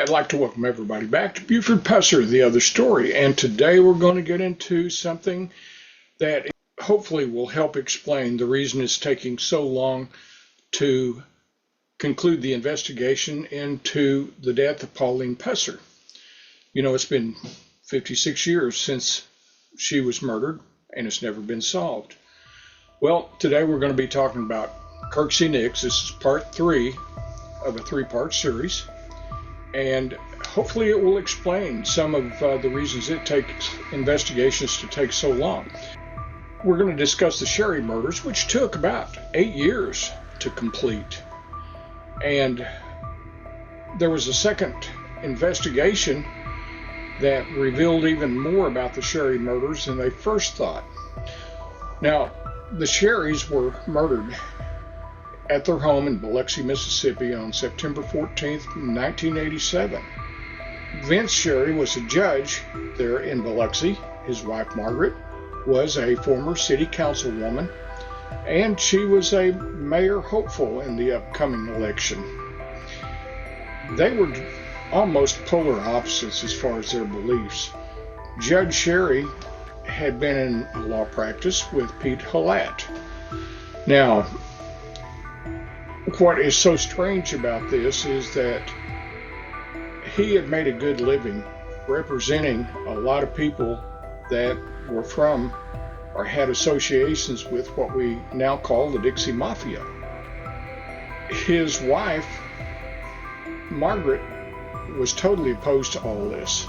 I'd like to welcome everybody back to Buford PUSSER, The Other Story. And today we're going to get into something that hopefully will help explain the reason it's taking so long to conclude the investigation into the death of Pauline PUSSER. You know, it's been 56 years since she was murdered, and it's never been solved. Well, today we're going to be talking about Kirksey Nix. This is part 3 of a 3-part series. And hopefully it will explain some of the reasons it takes investigations to take so long. We're going to discuss the Sherry murders, which took about 8 years to complete. And there was a second investigation that revealed even more about the Sherry murders than they first thought. Now, the Sherrys were murdered at their home in Biloxi, Mississippi on September 14th, 1987. Vince Sherry was a judge there in Biloxi. His wife, Margaret, was a former city councilwoman, and she was a mayor hopeful in the upcoming election. They were almost polar opposites as far as their beliefs. Judge Sherry had been in law practice with Pete Halat. Now, what is so strange about this is that he had made a good living representing a lot of people that were from or had associations with what we now call the Dixie Mafia. His wife, Margaret, was totally opposed to all this.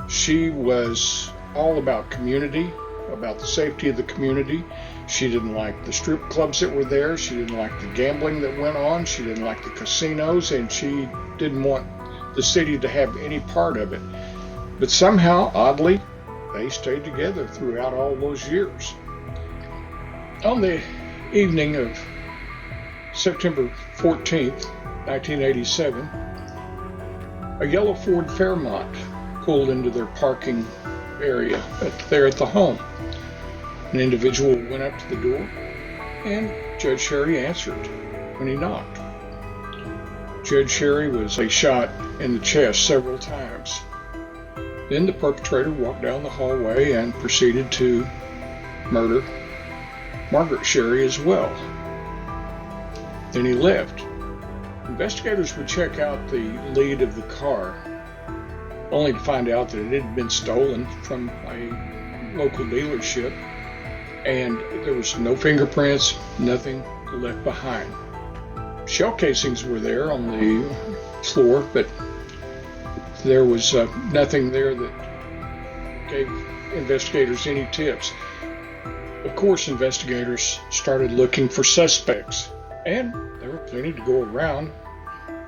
She was all about community, about the safety of the community. She didn't like the strip clubs that were there. She didn't like the gambling that went on. She didn't like the casinos, and she didn't want the city to have any part of it. But somehow, oddly, they stayed together throughout all those years. On the evening of September 14th, 1987, a yellow Ford Fairmont pulled into their parking area there at the home. An individual went up to the door, and Judge Sherry answered when he knocked. Judge Sherry was shot in the chest several times. Then the perpetrator walked down the hallway and proceeded to murder Margaret Sherry as well. Then he left. Investigators would check out the lead of the car, only to find out that it had been stolen from a local dealership, and there was no fingerprints, nothing left behind. Shell casings were there on the floor, but there was nothing there that gave investigators any tips. Of course, investigators started looking for suspects, and there were plenty to go around.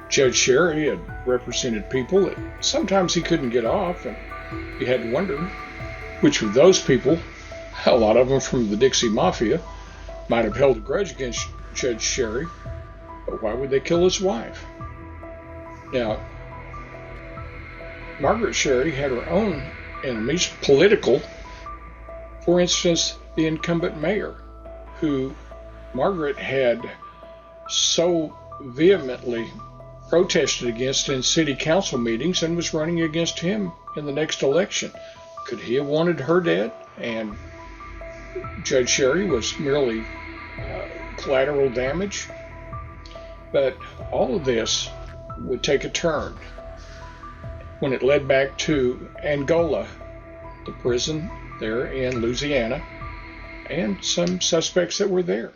Judge Sherry had represented people that sometimes he couldn't get off, and he had to wonder which of those people, a lot of them from the Dixie Mafia, might have held a grudge against Judge Sherry, but why would they kill his wife? Now, Margaret Sherry had her own enemies, political. For instance, the incumbent mayor, who Margaret had so vehemently protested against in city council meetings and was running against him in the next election. Could he have wanted her dead? And Judge Sherry was merely collateral damage. But all of this would take a turn when it led back to Angola, the prison there in Louisiana, and some suspects that were there.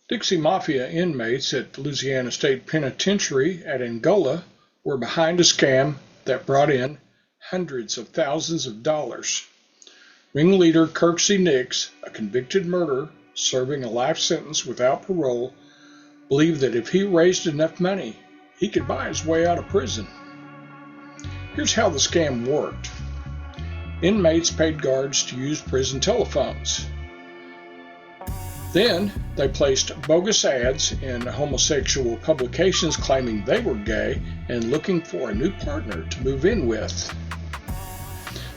Dixie Mafia inmates at Louisiana State Penitentiary at Angola were behind a scam that brought in hundreds of thousands of dollars. Ringleader Kirksey Nix, a convicted murderer serving a life sentence without parole, believed that if he raised enough money, he could buy his way out of prison. Here's how the scam worked. Inmates paid guards to use prison telephones. Then they placed bogus ads in homosexual publications claiming they were gay and looking for a new partner to move in with.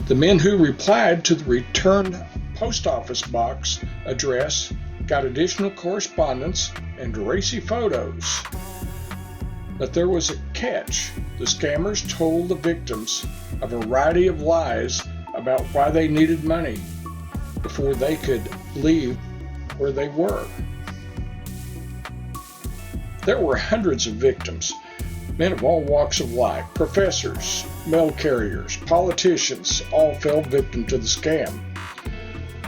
The men who replied to the returned post office box address got additional correspondence and racy photos. But there was a catch. The scammers told the victims a variety of lies about why they needed money before they could leave where they were. There were hundreds of victims, men of all walks of life, professors, mail carriers, politicians, all fell victim to the scam.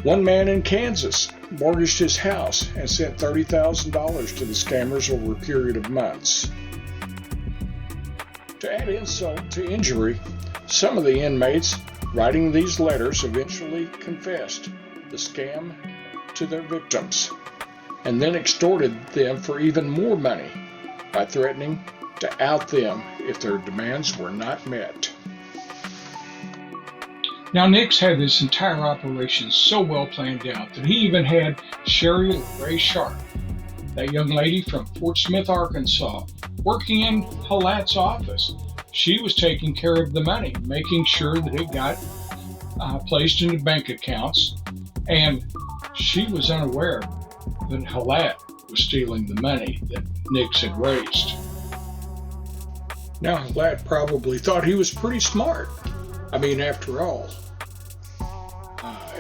One man in Kansas mortgaged his house and sent $30,000 to the scammers over a period of months. To add insult to injury, some of the inmates writing these letters eventually confessed the scam to their victims and then extorted them for even more money by threatening to out them if their demands were not met. Now, Nix had this entire operation so well planned out that he even had Sherry Ray Sharp, that young lady from Fort Smith, Arkansas, working in Halat's office. She was taking care of the money, making sure that it got placed into bank accounts, and she was unaware that Halat was stealing the money that Nix had raised. Now, Halat probably thought he was pretty smart. I mean, after all,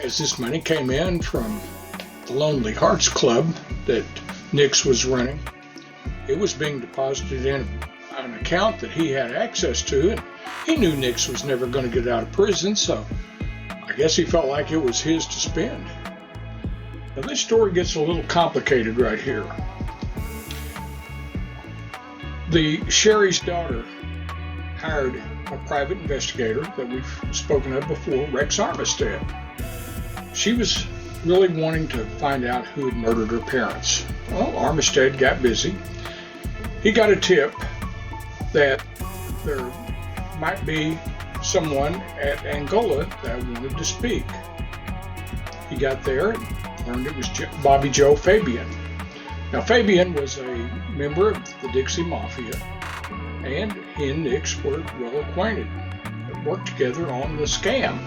as this money came in from the Lonely Hearts Club that Nix was running, it was being deposited in an account that he had access to, and he knew Nix was never going to get out of prison, so I guess he felt like it was his to spend. Now, this story gets a little complicated right here. The Sherry's daughter hired a private investigator that we've spoken of before, Rex Armistead. She was really wanting to find out who had murdered her parents. Well, Armistead got busy. He got a tip that there might be someone at Angola that wanted to speak. He got there and learned it was Bobby Joe Fabian. Now, Fabian was a member of the Dixie Mafia, and he and Nix were well acquainted. They worked together on the scam.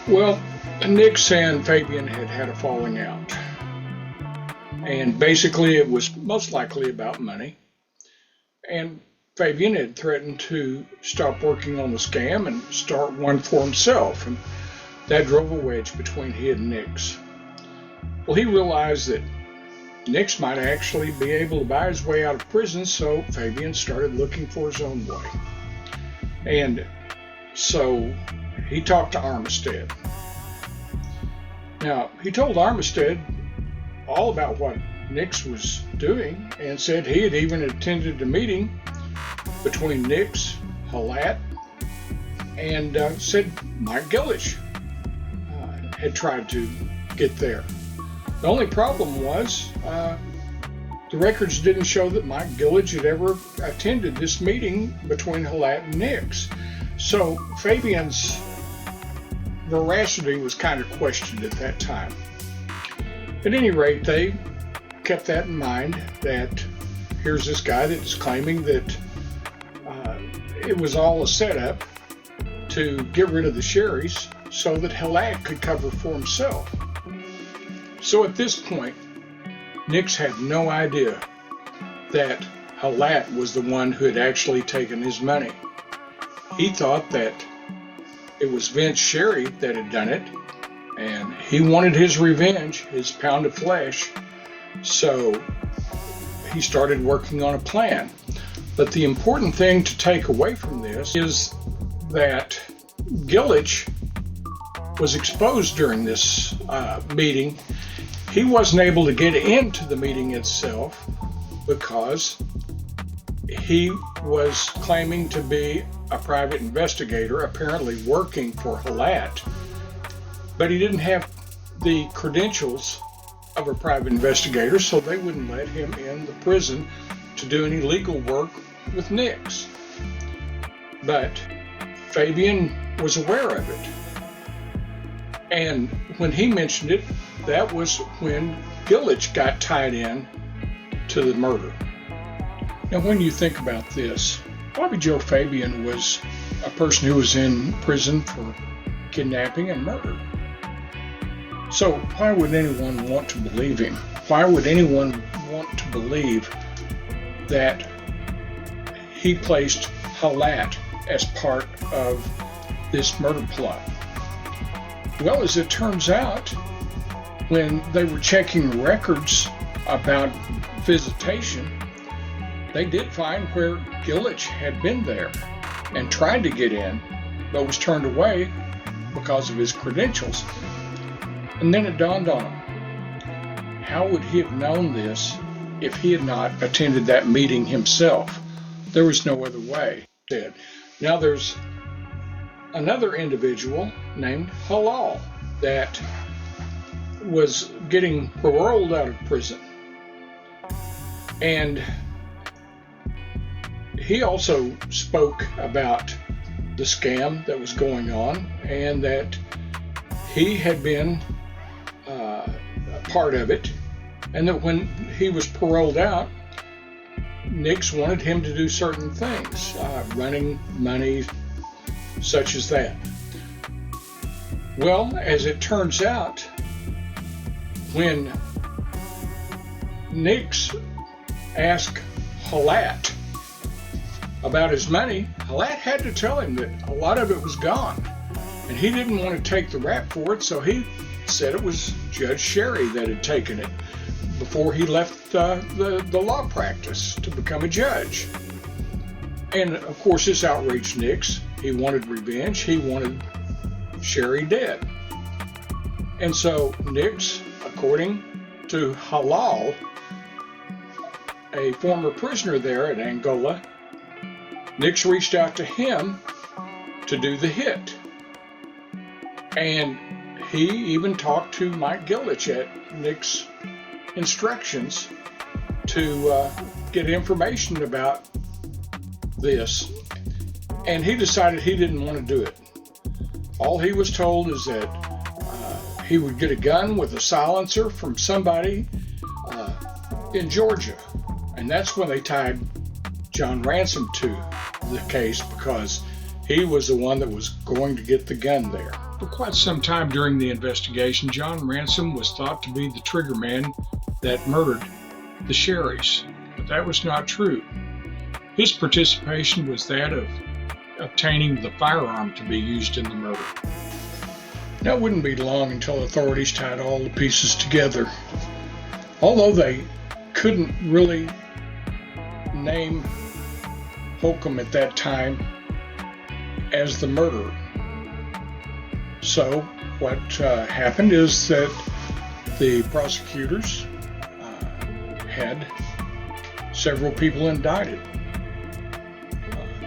Well, Nix and Fabian had had a falling out, and basically it was most likely about money. And Fabian had threatened to stop working on the scam and start one for himself, and that drove a wedge between he and Nix. Well, he realized that Nix might actually be able to buy his way out of prison, so Fabian started looking for his own way. And so he talked to Armistead. Now, he told Armistead all about what Nix was doing and said he had even attended a meeting between Nix, Halat, and said Mike Gilich had tried to get there. The only problem was the records didn't show that Mike Gilich had ever attended this meeting between Halat and Nix. So Fabian's veracity was kind of questioned at that time. At any rate, they kept that in mind, that here's this guy that's claiming that it was all a setup to get rid of the Sherrys so that Halat could cover for himself. So at this point, Nix had no idea that Halat was the one who had actually taken his money. He thought that it was Vince Sherry that had done it, and he wanted his revenge, his pound of flesh, so he started working on a plan. But the important thing to take away from this is that Gilich was exposed during this meeting. He wasn't able to get into the meeting itself because he was claiming to be a private investigator, apparently working for Halat, but he didn't have the credentials of a private investigator, so they wouldn't let him in the prison to do any legal work with Nix. But Fabian was aware of it, and when he mentioned it, that was when Gilich got tied in to the murder. Now, when you think about this, Bobby Joe Fabian was a person who was in prison for kidnapping and murder. So why would anyone want to believe him? Why would anyone want to believe that he placed Halat as part of this murder plot. Well, as it turns out, when they were checking records about visitation, they did find where Gilich had been there and tried to get in, but was turned away because of his credentials. And then it dawned on him, how would he have known this if he had not attended that meeting himself? There was no other way. Now there's another individual named Halal that was getting paroled out of prison. And he also spoke about the scam that was going on and that he had been a part of it, and that when he was paroled out, Nix wanted him to do certain things, running money, such as that. Well, as it turns out, when Nix asked Halat about his money, Halat had to tell him that a lot of it was gone, and he didn't want to take the rap for it, so he said it was Judge Sherry that had taken it before he left the law practice to become a judge. And of course this outraged Nix. He wanted revenge. He wanted Sherry dead. And so Nix, according to Halal, a former prisoner there at Angola, Nix reached out to him to do the hit. And he even talked to Mike Gilich at Nix's instructions to get information about this. And he decided he didn't want to do it. All he was told is that he would get a gun with a silencer from somebody in Georgia. And that's when they tied John Ransom to the case, because he was the one that was going to get the gun there. For quite some time during the investigation, John Ransom was thought to be the triggerman that murdered the Sherrys, but that was not true. His participation was that of obtaining the firearm to be used in the murder. Now, it wouldn't be long until authorities tied all the pieces together. Although they couldn't really name Holcomb at that time as the murderer. So what happened is that the prosecutors had several people indicted.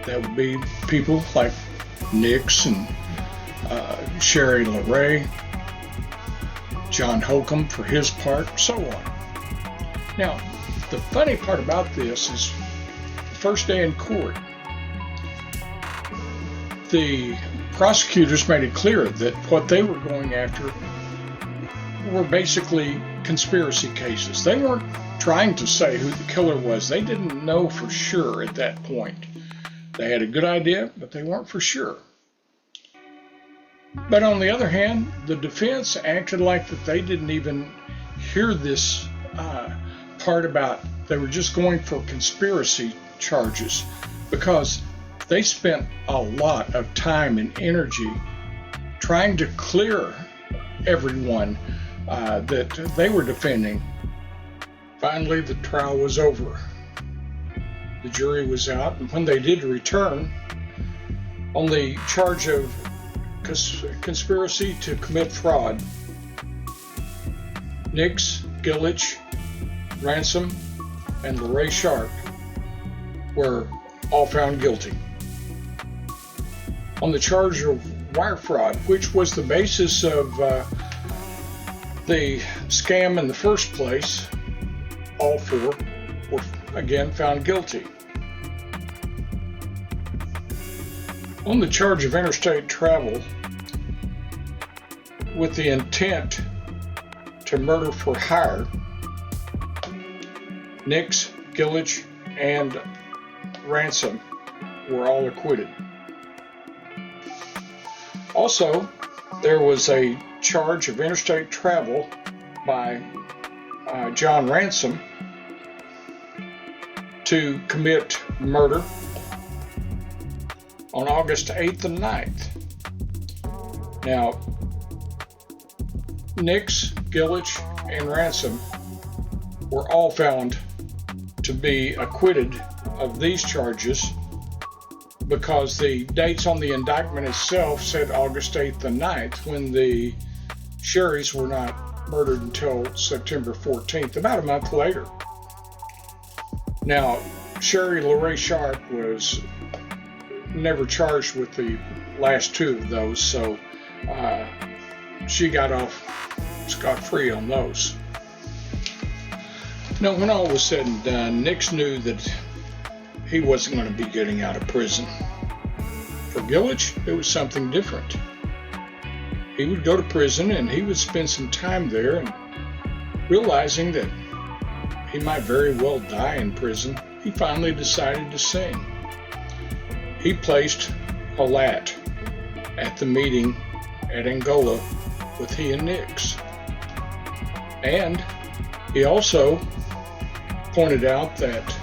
That would be people like Nix and Sherry LeRae, John Holcomb for his part, so on. Now, the funny part about this is the first day in court, the prosecutors made it clear that what they were going after were basically conspiracy cases. They weren't trying to say who the killer was. They didn't know for sure at that point. They had a good idea, but they weren't for sure. But on the other hand, the defense acted like that they didn't even hear this part about they were just going for conspiracy charges, because they spent a lot of time and energy trying to clear everyone that they were defending. Finally, the trial was over. The jury was out, and when they did return on the charge of conspiracy to commit fraud, Nix, Gilich, Ransom, and LeRae Sharp were all found guilty. On the charge of wire fraud, which was the basis of the scam in the first place, all four were again found guilty. On the charge of interstate travel with the intent to murder for hire, Nix, Gilich, and Ransom were all acquitted. Also, there was a charge of interstate travel by John Ransom to commit murder on August 8th and 9th. Now, Nix, Gilich, and Ransom were all found to be acquitted of these charges because the dates on the indictment itself said August 8th and 9th, when the Sherrys were not murdered until September 14th, about a month later. Now, Sherry LaRae Sharp was never charged with the last two of those, so she got off scot-free on those. Now, when all was said and done, Nix knew that he wasn't going to be getting out of prison. For Gilich, it was something different. He would go to prison and he would spend some time there, and realizing that he might very well die in prison, he finally decided to sing. He placed Halat at the meeting at Angola with he and Nix. And he also pointed out that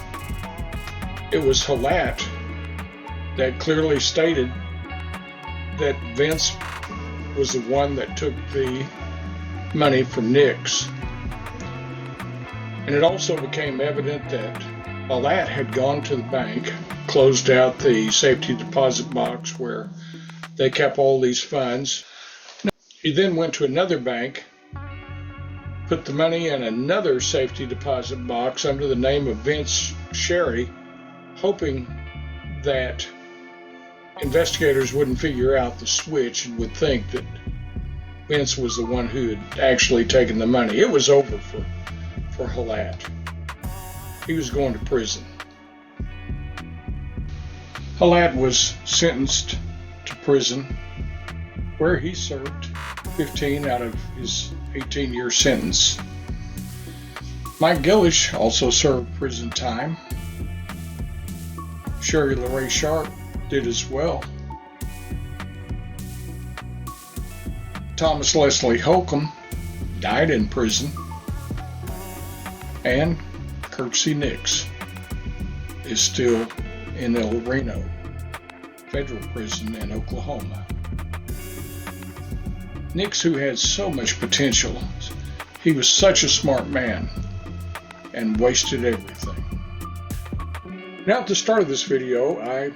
it was Halat that clearly stated that Vince was the one that took the money from Nix. And it also became evident that Halat had gone to the bank, closed out the safety deposit box where they kept all these funds. He then went to another bank, put the money in another safety deposit box under the name of Vince Sherry, hoping that investigators wouldn't figure out the switch and would think that Vince was the one who had actually taken the money. It was over for Halat. He was going to prison. Halat was sentenced to prison, where he served 15 out of his 18-year sentence. Mike Gilich also served prison time. Sherry LaRae Sharp did as well. Thomas Leslie Holcomb died in prison. And Kirksey Nix is still in El Reno Federal Prison in Oklahoma. Nix, who had so much potential, he was such a smart man and wasted everything. Now, at the start of this video, I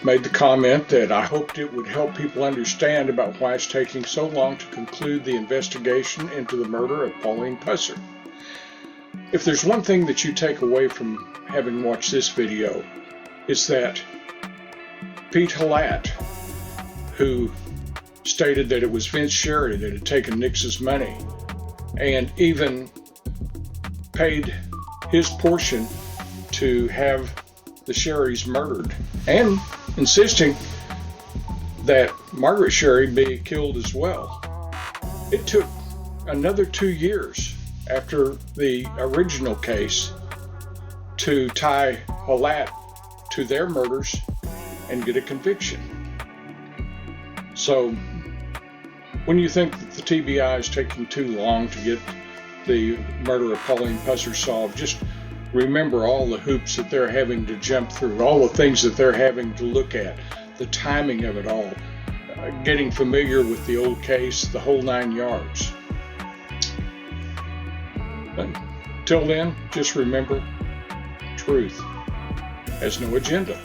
made the comment that I hoped it would help people understand about why it's taking so long to conclude the investigation into the murder of Pauline Pusser. If there's one thing that you take away from having watched this video, it's that Pete Halat, who stated that it was Vince Sherry that had taken Nix's money and even paid his portion to have the Sherrys murdered, and insisting that Margaret Sherry be killed as well. It took another 2 years after the original case to tie Halat to their murders and get a conviction. So when you think that the TBI is taking too long to get the murder of Pauline Pusser solved, just remember all the hoops that they're having to jump through, all the things that they're having to look at, the timing of it all, getting familiar with the old case, the whole 9 yards. But till then, just remember, truth has no agenda.